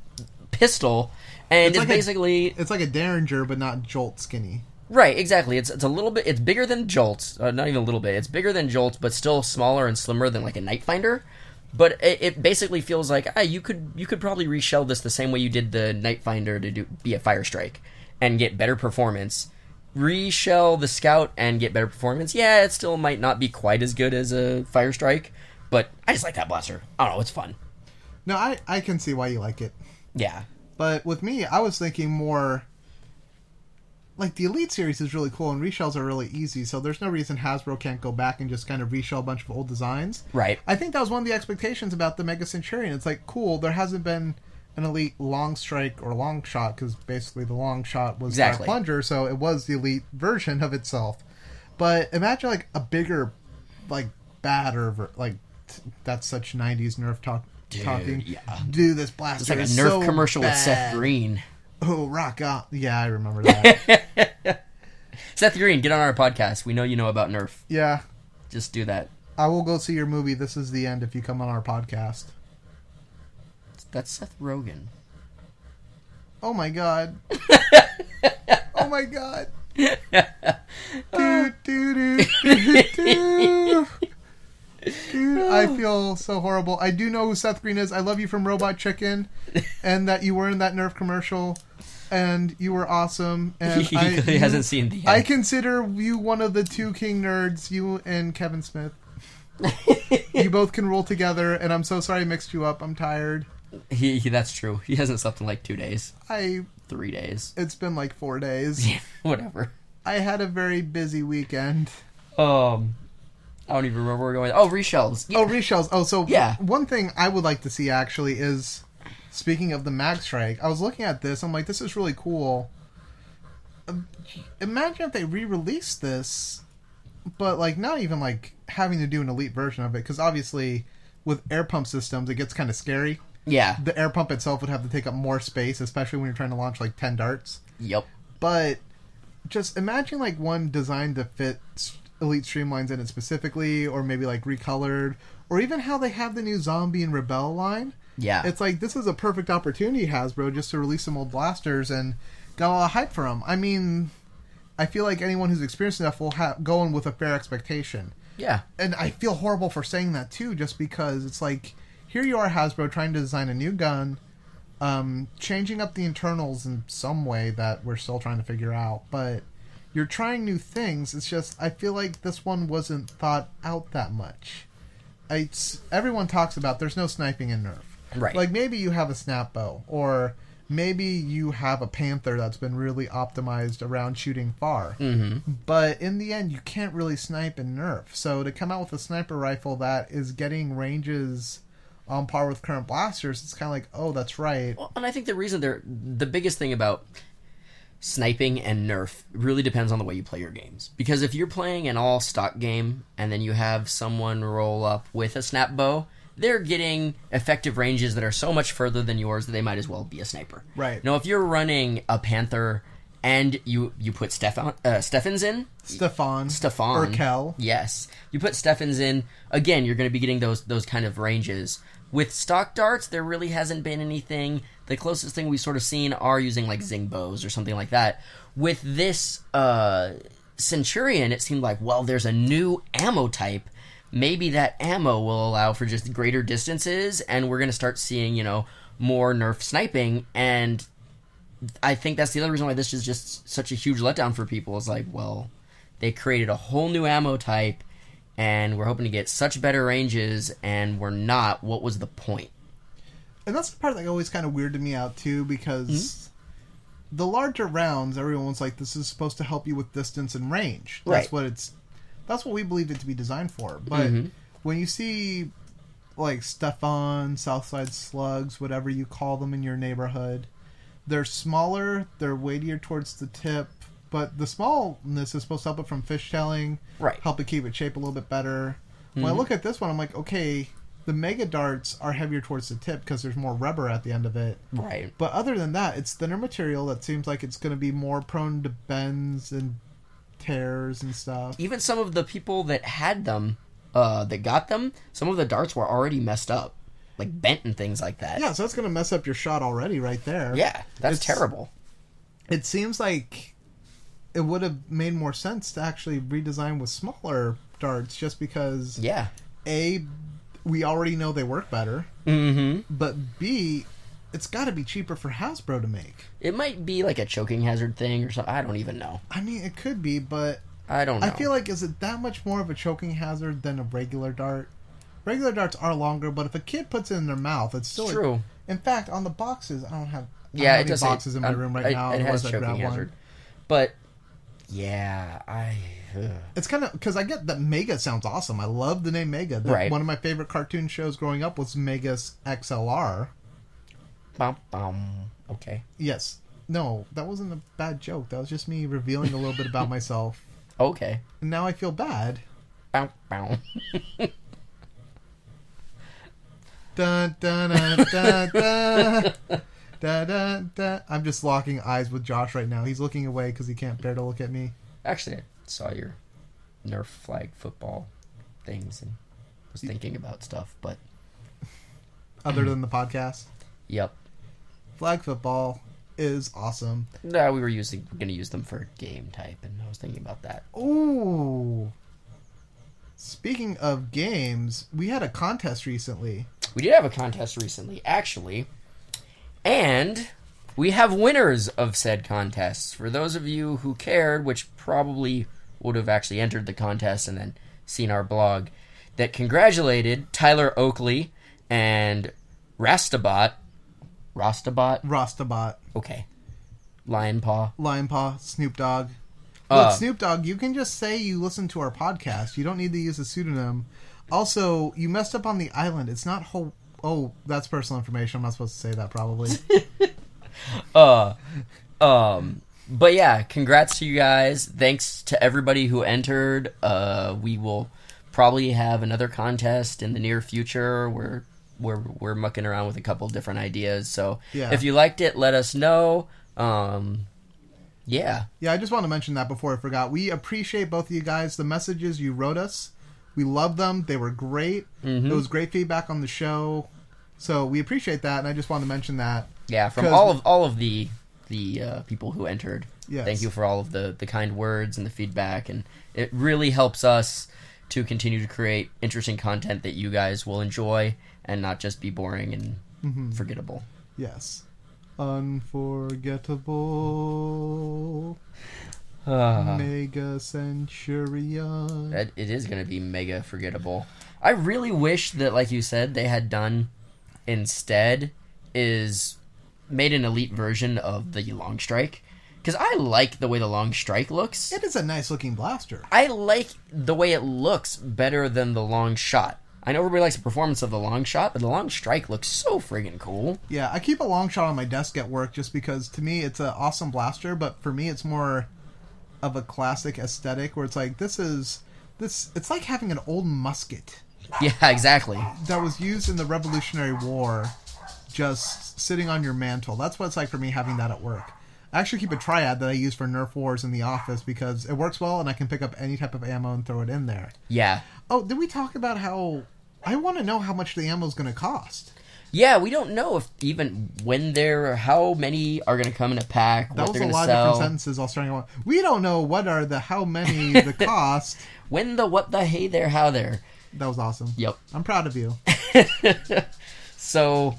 pistol, and it's basically... It's like a Derringer, but not Jolt skinny. Right, exactly. It's a little bit... It's bigger than Jolt's. Not even a little bit. It's bigger than Jolt's, but still smaller and slimmer than like a Night Finder. But it basically feels like, you could probably reshell this the same way you did the Night Finder to be a Fire Strike and get better performance. Reshell the Scout and get better performance. Yeah, it still might not be quite as good as a Fire Strike, but I just like that blaster. I don't know, it's fun. No, I can see why you like it. Yeah. But with me, I was thinking more... Like, the Elite series is really cool, and reshells are really easy, so there's no reason Hasbro can't go back and just kind of reshell a bunch of old designs. Right. I think that was one of the expectations about the Mega Centurion. It's like, cool, there hasn't been an Elite long strike or long shot, because basically the long shot was that plunger, so it was the Elite version of itself. But imagine, like, a bigger, like, badder, like, that's such 90s Nerf talking. Yeah. Dude, this blaster it's like a is Nerf so commercial bad. with Seth Green. Oh, rock on. Yeah, I remember that. Seth Green, get on our podcast. We know you know about Nerf. Yeah. Just do that. I will go see your movie, This Is the End, if you come on our podcast. That's Seth Rogen. Oh my god. Oh my god. Do, do, do, do, do. Dude, I feel so horrible. I do know who Seth Green is. I love you from Robot Chicken, and that you were in that Nerf commercial, and you were awesome. And he hasn't seen the end. I consider you one of the 2 king nerds, you and Kevin Smith. You both can roll together, and I'm so sorry I mixed you up. I'm tired. That's true. He hasn't slept in like 2 days. 3 days. It's been like 4 days. Yeah, whatever. I had a very busy weekend. I don't even remember where we're going. Oh, reshells. Oh, reshells. Oh, so Yeah. one thing I would like to see actually is, speaking of the Mag Strike, I was looking at this. I'm like, this is really cool. Imagine if they re-released this, but like not even like having to do an elite version of it, because obviously with air pump systems it gets kind of scary. Yeah. The air pump itself would have to take up more space, especially when you're trying to launch like 10 darts. Yep. But just imagine like one designed to fit Elite Streamlines in it specifically, or maybe like recolored, or even how they have the new Zombie and Rebel line. Yeah. It's like, this is a perfect opportunity, Hasbro, just to release some old blasters, and got a lot of hype for them. I mean, I feel like anyone who's experienced enough will go in with a fair expectation. Yeah. And I feel horrible for saying that too, just because it's like, here you are, Hasbro, trying to design a new gun, changing up the internals in some way that we're still trying to figure out, but you're trying new things. It's just, I feel like this one wasn't thought out that much. Everyone talks about there's no sniping in Nerf. Right. Like, maybe you have a snap bow, or maybe you have a Panther that's been really optimized around shooting far. Mm-hmm. But in the end, you can't really snipe in Nerf. So to come out with a sniper rifle that is getting ranges on par with current blasters, it's kind of like, oh, that's right. Well, and I think the biggest thing about sniping and Nerf really depends on the way you play your games. Because if you're playing an all-stock game, and then you have someone roll up with a snap bow, they're getting effective ranges that are so much further than yours that they might as well be a sniper. Right. Now, if you're running a Panther and you put Steffens in... Stefan. Or Kel. Yes. You put Steffens in, again, you're going to be getting those kind of ranges. With stock darts, there really hasn't been anything. The closest thing we've sort of seen are using, like, Zing bows or something like that. With this Centurion, it seemed like, well, there's a new ammo type. Maybe that ammo will allow for just greater distances, and we're going to start seeing, more Nerf sniping, and I think that's the other reason why this is just such a huge letdown for people. Is like, well, they created a whole new ammo type, and we're hoping to get such better ranges, and we're not. What was the point? And that's the part that always kind of weirded me out, too, because the larger rounds, everyone's like, this is supposed to help you with distance and range. That's right. That's what we believed it to be designed for. But when you see, like, Stefan, Southside Slugs, whatever you call them in your neighborhood, they're smaller, they're weightier towards the tip, but the smallness is supposed to help it from fishtailing, help it keep its shape a little bit better. When I look at this one, I'm like, okay, the Mega Darts are heavier towards the tip because there's more rubber at the end of it. Right. But other than that, it's thinner material that seems like it's going to be more prone to bends and tears and stuff. Even some of the people that had them, that got them, some of the darts were already messed up. Like bent and things like that. Yeah, so that's going to mess up your shot already right there. Yeah, that's terrible. It seems like it would have made more sense to actually redesign with smaller darts just because, A, we already know they work better, but B, it's got to be cheaper for Hasbro to make. It might be like a choking hazard thing or something. I don't even know. I mean, it could be, but I don't know. I feel like, is it that much more of a choking hazard than a regular dart? Regular darts are longer, but if a kid puts it in their mouth, it's still... True. In fact, on the boxes, I don't have it does boxes in my room right now. It has choking hazard. One. But, yeah, It's kind of... Because I get that Mega sounds awesome. I love the name Mega. One of my favorite cartoon shows growing up was Mega's XLR. Okay. Yes. No, that wasn't a bad joke. That was just me revealing a little bit about myself. Okay. And now I feel bad. Dun, dun, dun, dun, dun. Da, da, da. I'm just locking eyes with Josh right now. He's looking away because he can't bear to look at me. Actually, I saw your Nerf flag football things and was thinking about stuff, but... Other than the podcast? Yep. Flag football is awesome. No, we're going to use them for game type, and I was thinking about that. Ooh. Speaking of games, we had a contest recently. We did have a contest recently, actually. And we have winners of said contests. For those of you who cared, which probably would have actually entered the contest and then seen our blog, that congratulated Tyler Oakley and Rastabot. Rastabot. Okay. Lion Paw. Snoop Dogg. Look, Snoop Dogg, you can just say you listen to our podcast. You don't need to use a pseudonym. Also, you messed up on the island. It's not whole. Oh, that's personal information. I'm not supposed to say that, probably. But yeah, congrats to you guys. Thanks to everybody who entered. We will probably have another contest in the near future. We're mucking around with a couple different ideas. So if you liked it, let us know. Yeah, I just want to mention that before I forgot. We appreciate both of you guys. The messages you wrote us, we love them. They were great. Mm-hmm. It was great feedback on the show. So we appreciate that, and I just want to mention that. Yeah, from all of the people who entered. Yes. Thank you for all of the kind words and the feedback, and it really helps us to continue to create interesting content that you guys will enjoy and not just be boring and forgettable. Yes. Unforgettable. Mega Centurion. It is going to be mega forgettable. I really wish that, like you said, they had done instead is made an elite version of the Long Strike. Because I like the way the Long Strike looks. It is a nice looking blaster. I like the way it looks better than the Long Shot. I know everybody likes the performance of the Long Shot, but the Long Strike looks so friggin' cool. Yeah, I keep a Long Shot on my desk at work just because, to me, it's an awesome blaster, but for me, it's more of a classic aesthetic where it's like, it's like having an old musket. Yeah, exactly. That was used in the Revolutionary War, just sitting on your mantle. That's what it's like for me having that at work. I actually keep a triad that I use for Nerf Wars in the office because it works well and I can pick up any type of ammo and throw it in there. Yeah. Oh, did we talk about how... I want to know how much the ammo is going to cost. Yeah, we don't know if even how many are going to come in a pack, that what they're was a going to lot sell. of different sentences all starting on. We don't know what are the how many, the cost. When the what the hey there, how there. That was awesome. Yep. I'm proud of you. So,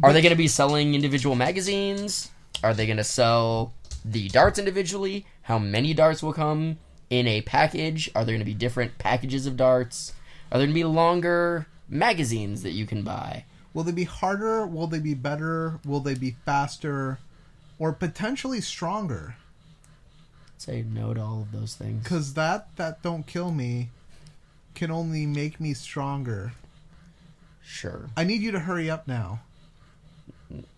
are they going to be selling individual magazines? Are they going to sell the darts individually? How many darts will come in a package? Are there going to be different packages of darts? Are there going to be longer magazines that you can buy? Will they be harder? Will they be better? Will they be faster? Or potentially stronger? Say no to all of those things. Because that don't kill me can only make me stronger. Sure. I need you to hurry up now.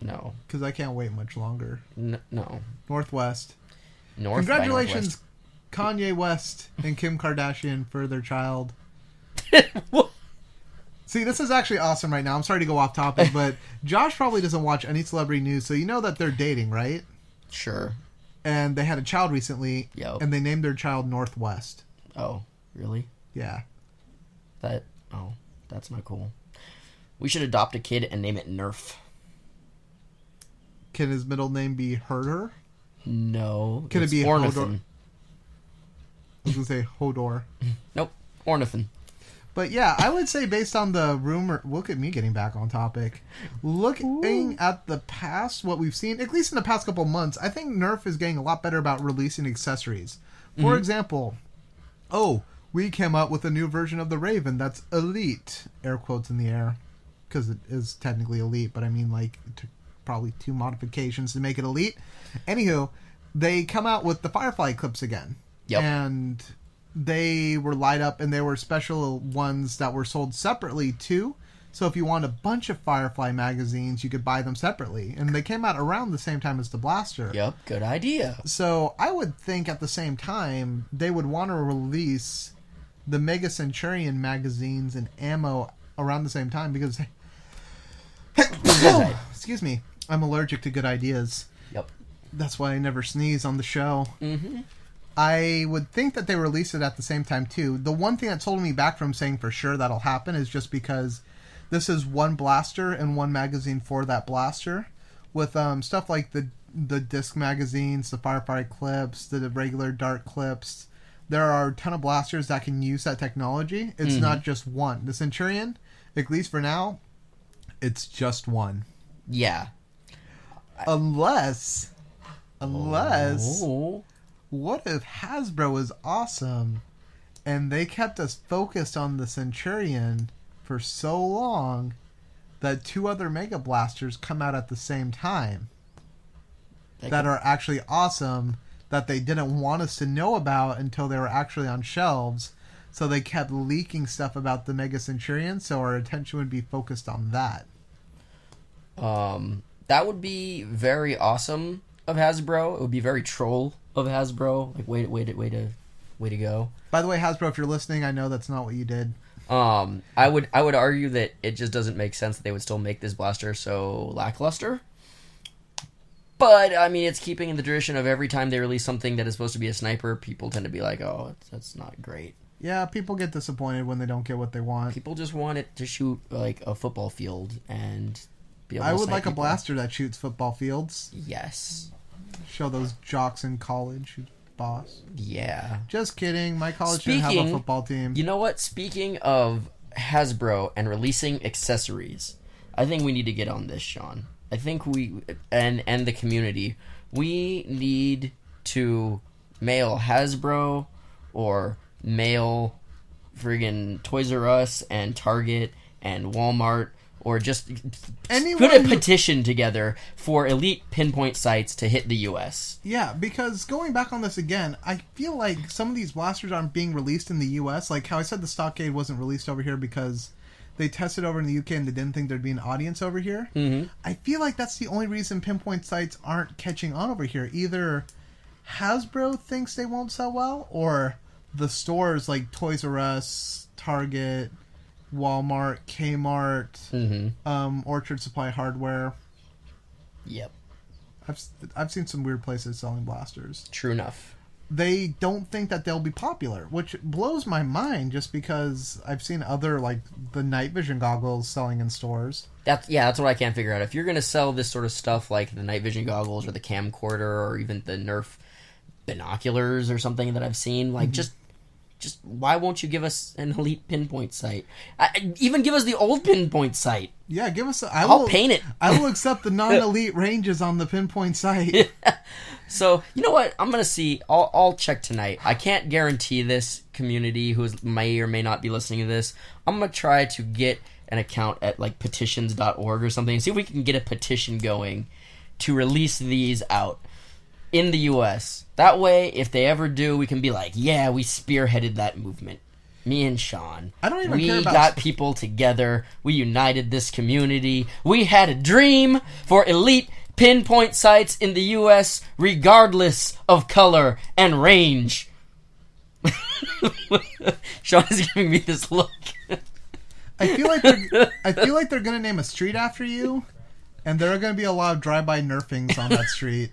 No. Because I can't wait much longer. No. Northwest. Congratulations, Kanye West and Kim Kardashian for their child. See, this is actually awesome right now. I'm sorry to go off topic, but Josh probably doesn't watch any celebrity news, so you know that they're dating, right? Sure. And they had a child recently, Yep. and they named their child Northwest. Oh, really? Yeah. That's not cool. We should adopt a kid and name it Nerf. Can his middle name be Herder? No. Can it be Ornithin? I was going to say Hodor. Nope. Ornithin. But yeah, I would say based on the rumor... Look at me getting back on topic. Looking at the past, what we've seen, at least in the past couple months, I think Nerf is getting a lot better about releasing accessories. For example, we came up with a new version of the Raven that's elite. Air quotes in the air. Because it is technically elite, but I mean like... probably 2 modifications to make it elite. Anywho, they come out with the Firefly clips again. Yep. And they were light up, and they were special ones that were sold separately too. So if you want a bunch of Firefly magazines, you could buy them separately. And they came out around the same time as the blaster. Yep, good idea. So I would think at the same time, they would want to release the Mega Centurion magazines and ammo around the same time because... Excuse me. I'm allergic to good ideas. Yep. That's why I never sneeze on the show. Mm-hmm. I would think that they release it at the same time, too. The one thing that's holding me back from saying for sure that'll happen is just because this is one blaster and one magazine for that blaster. With stuff like the disc magazines, the Firefly clips, the regular dart clips. There are a ton of blasters that can use that technology. It's not just one. The Centurion, at least for now, it's just one. Yeah. Unless, what if Hasbro is awesome and they kept us focused on the Centurion for so long that 2 other Mega Blasters come out at the same time that are actually awesome that they didn't want us to know about until they were actually on shelves. So they kept leaking stuff about the Mega Centurion, so our attention would be focused on that. That would be very awesome of Hasbro. It would be very troll of Hasbro. Like, way to go. By the way, Hasbro, if you're listening, I know that's not what you did. I would argue that it just doesn't make sense that they would still make this blaster so lackluster. But, I mean, it's keeping in the tradition of every time they release something that is supposed to be a sniper, people tend to be like, oh, that's not great. Yeah, people get disappointed when they don't get what they want. People just want it to shoot, like, a football field and be able to I would snipe like a people. blaster that shoots football fields. Yes. Show those jocks in college who's boss. Yeah. Just kidding. My college didn't have a football team. You know what? Speaking of Hasbro and releasing accessories, I think we need to get on this, Shawn. I think we and the community, we need to mail Hasbro or mail friggin' Toys R Us and Target and Walmart, or just put a petition together for elite pinpoint sights to hit the U.S. Yeah, because going back on this again, I feel like some of these blasters aren't being released in the U.S. Like how I said the Stockade wasn't released over here because they tested over in the U.K. and they didn't think there'd be an audience over here. Mm-hmm. I feel like that's the only reason pinpoint sights aren't catching on over here. Either Hasbro thinks they won't sell well, or the stores like Toys R Us, Target, Walmart, Kmart, Orchard Supply Hardware. Yep. I've seen some weird places selling blasters. True enough. They don't think that they'll be popular, which blows my mind just because I've seen other, like, the night vision goggles selling in stores. That's what I can't figure out. If you're going to sell this sort of stuff like the night vision goggles or the camcorder or even the Nerf binoculars or something that I've seen, like, just why won't you give us an elite pinpoint sight? Even give us the old pinpoint sight. Yeah, give us. I'll paint it. I will accept the non-elite ranges on the pinpoint sight. So you know what? I'm gonna see. I'll check tonight. I can't guarantee this community who may or may not be listening to this. I'm gonna try to get an account at like petitions.org or something. See if we can get a petition going to release these out in the U.S. That way, if they ever do, we can be like, yeah, we spearheaded that movement. Me and Shawn. I don't even care about... We got people together. We united this community. We had a dream for elite pinpoint sights in the U.S. regardless of color and range. Shawn is giving me this look. I feel like they're gonna name a street after you, and there are gonna be a lot of drive-by nerfings on that street.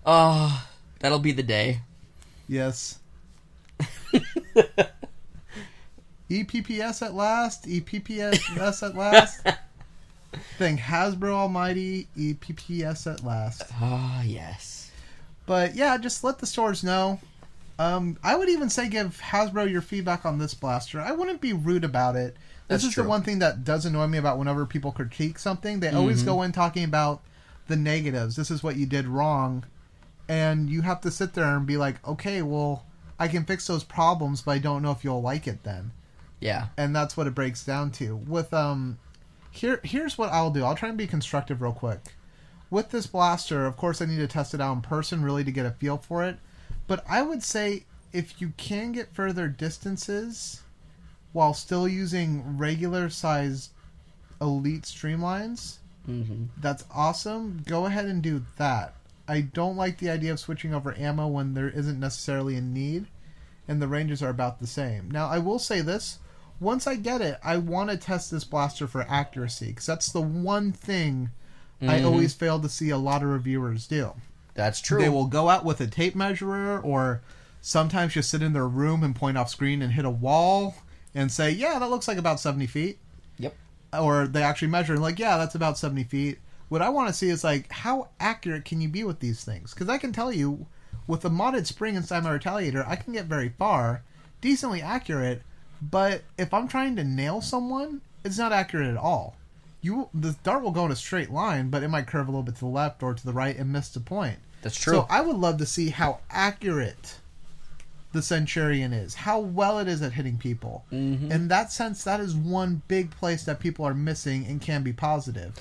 Oh, that'll be the day. Yes. EPPS at last. EPPS at last. Thank Hasbro Almighty. EPPS at last. Ah, yes. But yeah, just let the stores know. I would even say give Hasbro your feedback on this blaster. I wouldn't be rude about it. This is true. The one thing that does annoy me about whenever people critique something. They always go in talking about the negatives. This is what you did wrong. And you have to sit there and be like, okay, well, I can fix those problems, but I don't know if you'll like it then. Yeah. And that's what it breaks down to. With here's what I'll do. I'll try and be constructive real quick. With this blaster, of course, I need to test it out in person really to get a feel for it. But I would say if you can get further distances while still using regular size elite streamlines, that's awesome. Go ahead and do that. I don't like the idea of switching over ammo when there isn't necessarily a need, and the ranges are about the same. Now, I will say this. Once I get it, I want to test this blaster for accuracy, because that's the one thing I always fail to see a lot of reviewers do. That's true. They will go out with a tape measure, or sometimes just sit in their room and point off screen and hit a wall and say, yeah, that looks like about 70 feet. Yep. Or they actually measure and like, yeah, that's about 70 feet. What I want to see is, like, how accurate can you be with these things? Because I can tell you, with a modded spring inside my Retaliator, I can get very far, decently accurate, but if I'm trying to nail someone, it's not accurate at all. The dart will go in a straight line, but it might curve a little bit to the left or to the right and miss the point. That's true. So I would love to see how accurate the Centurion is, how well it is at hitting people. In that sense, that is one big place that people are missing and can be positive.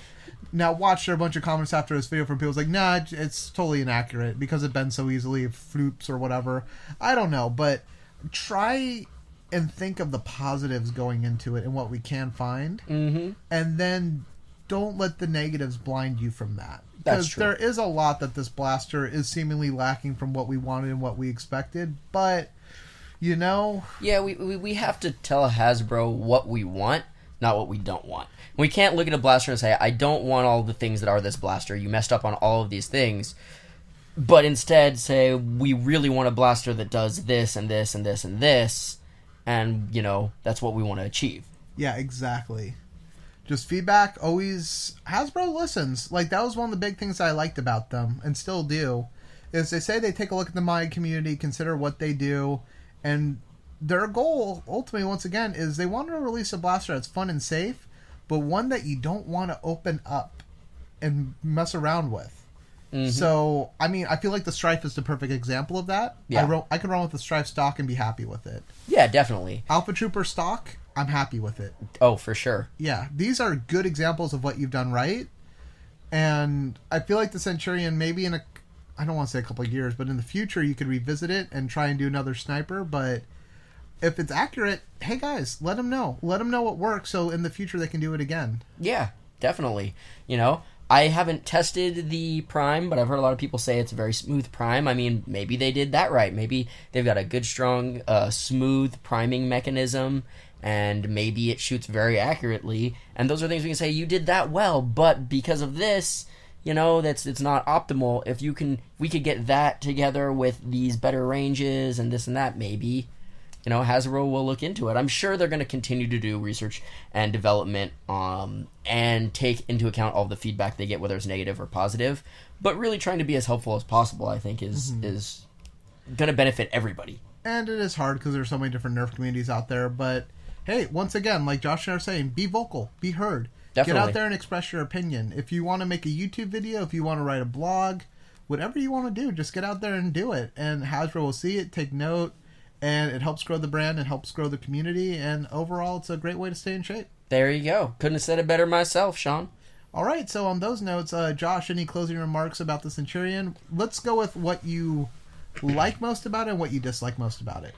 Now, watch, there are a bunch of comments after this video from people like, nah, it's totally inaccurate because it bends so easily, floops or whatever. I don't know, but try and think of the positives going into it and what we can find. Mm-hmm. And then don't let the negatives blind you from that. That's Because true. there is a lot that this blaster is seemingly lacking from what we wanted and what we expected. But, you know... Yeah, we have to tell Hasbro what we want, not what we don't want. We can't look at a blaster and say, I don't want all the things that are this blaster. You messed up on all of these things. But instead say, we really want a blaster that does this and this and this and this. And, you know, that's what we want to achieve. Yeah, exactly. Just feedback, always... Hasbro listens. Like, that was one of the big things I liked about them, and still do, is they say they take a look at the mod community, consider what they do, and their goal, ultimately, once again, is they want to release a blaster that's fun and safe, but one that you don't want to open up and mess around with. Mm-hmm. So, I mean, I feel like the Strife is the perfect example of that. Yeah. I could run with the Strife stock and be happy with it. Yeah, definitely. Alpha Trooper stock, I'm happy with it. Oh, for sure. Yeah, these are good examples of what you've done right. And I feel like the Centurion, maybe in I don't want to say a couple of years, but in the future you could revisit it and try and do another sniper. But if it's accurate, hey guys, let them know. Let them know what works so in the future they can do it again. Yeah, definitely. You know, I haven't tested the Prime, but I've heard a lot of people say it's a very smooth Prime. I mean, maybe they did that right. Maybe they've got a good, strong, smooth priming mechanism, and maybe it shoots very accurately. And those are things we can say, you did that well, but because of this, you know, it's not optimal. If we could get that together with these better ranges and this and that, maybe, you know, Hasbro will look into it. I'm sure they're going to continue to do research and development and take into account all the feedback they get, whether it's negative or positive. But really trying to be as helpful as possible, I think, is going to benefit everybody. And it is hard because there's so many different Nerf communities out there. But, hey, once again, like Josh and I are saying, be vocal, be heard. Definitely. Get out there and express your opinion. If you want to make a YouTube video, if you want to write a blog, whatever you want to do, just get out there and do it. And Hasbro will see it, take note, and it helps grow the brand, it helps grow the community, and overall, it's a great way to stay in shape. There you go. Couldn't have said it better myself, Shawn. All right, so on those notes, Josh, any closing remarks about the Centurion? Let's go with what you like most about it and what you dislike most about it.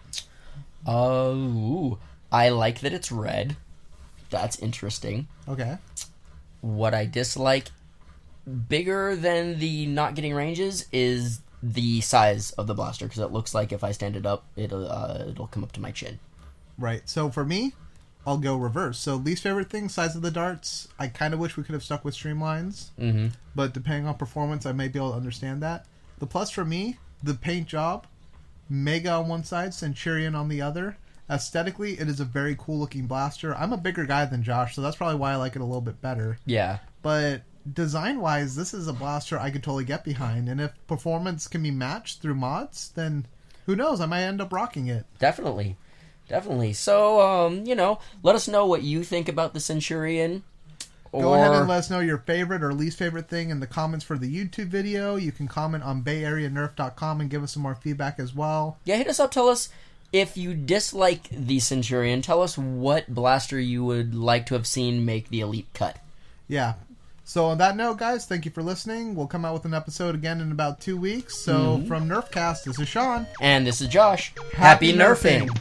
I like that it's red. That's interesting. Okay. What I dislike, bigger than the not getting ranges, is the size of the blaster, because it looks like if I stand it up, it'll come up to my chin. Right. So for me, I'll go reverse. So least favorite thing, size of the darts. I kind of wish we could have stuck with streamlines. Mm-hmm. But depending on performance, I may be able to understand that. The plus for me, the paint job, Mega on one side, Centurion on the other. Aesthetically, it is a very cool looking blaster. I'm a bigger guy than Josh, so that's probably why I like it a little bit better. Yeah. But design wise, this is a blaster I could totally get behind. And if performance can be matched through mods, then who knows? I might end up rocking it. Definitely. So, let us know what you think about the Centurion. Go ahead and let us know your favorite or least favorite thing in the comments for the YouTube video. You can comment on BayAreaNerf.com and give us some more feedback as well. Yeah, hit us up. Tell us if you dislike the Centurion. Tell us what blaster you would like to have seen make the Elite cut. Yeah. So on that note, guys, thank you for listening. We'll come out with an episode again in about 2 weeks. So from Nerfcast, this is Shawn. And this is Josh. Happy nerfing.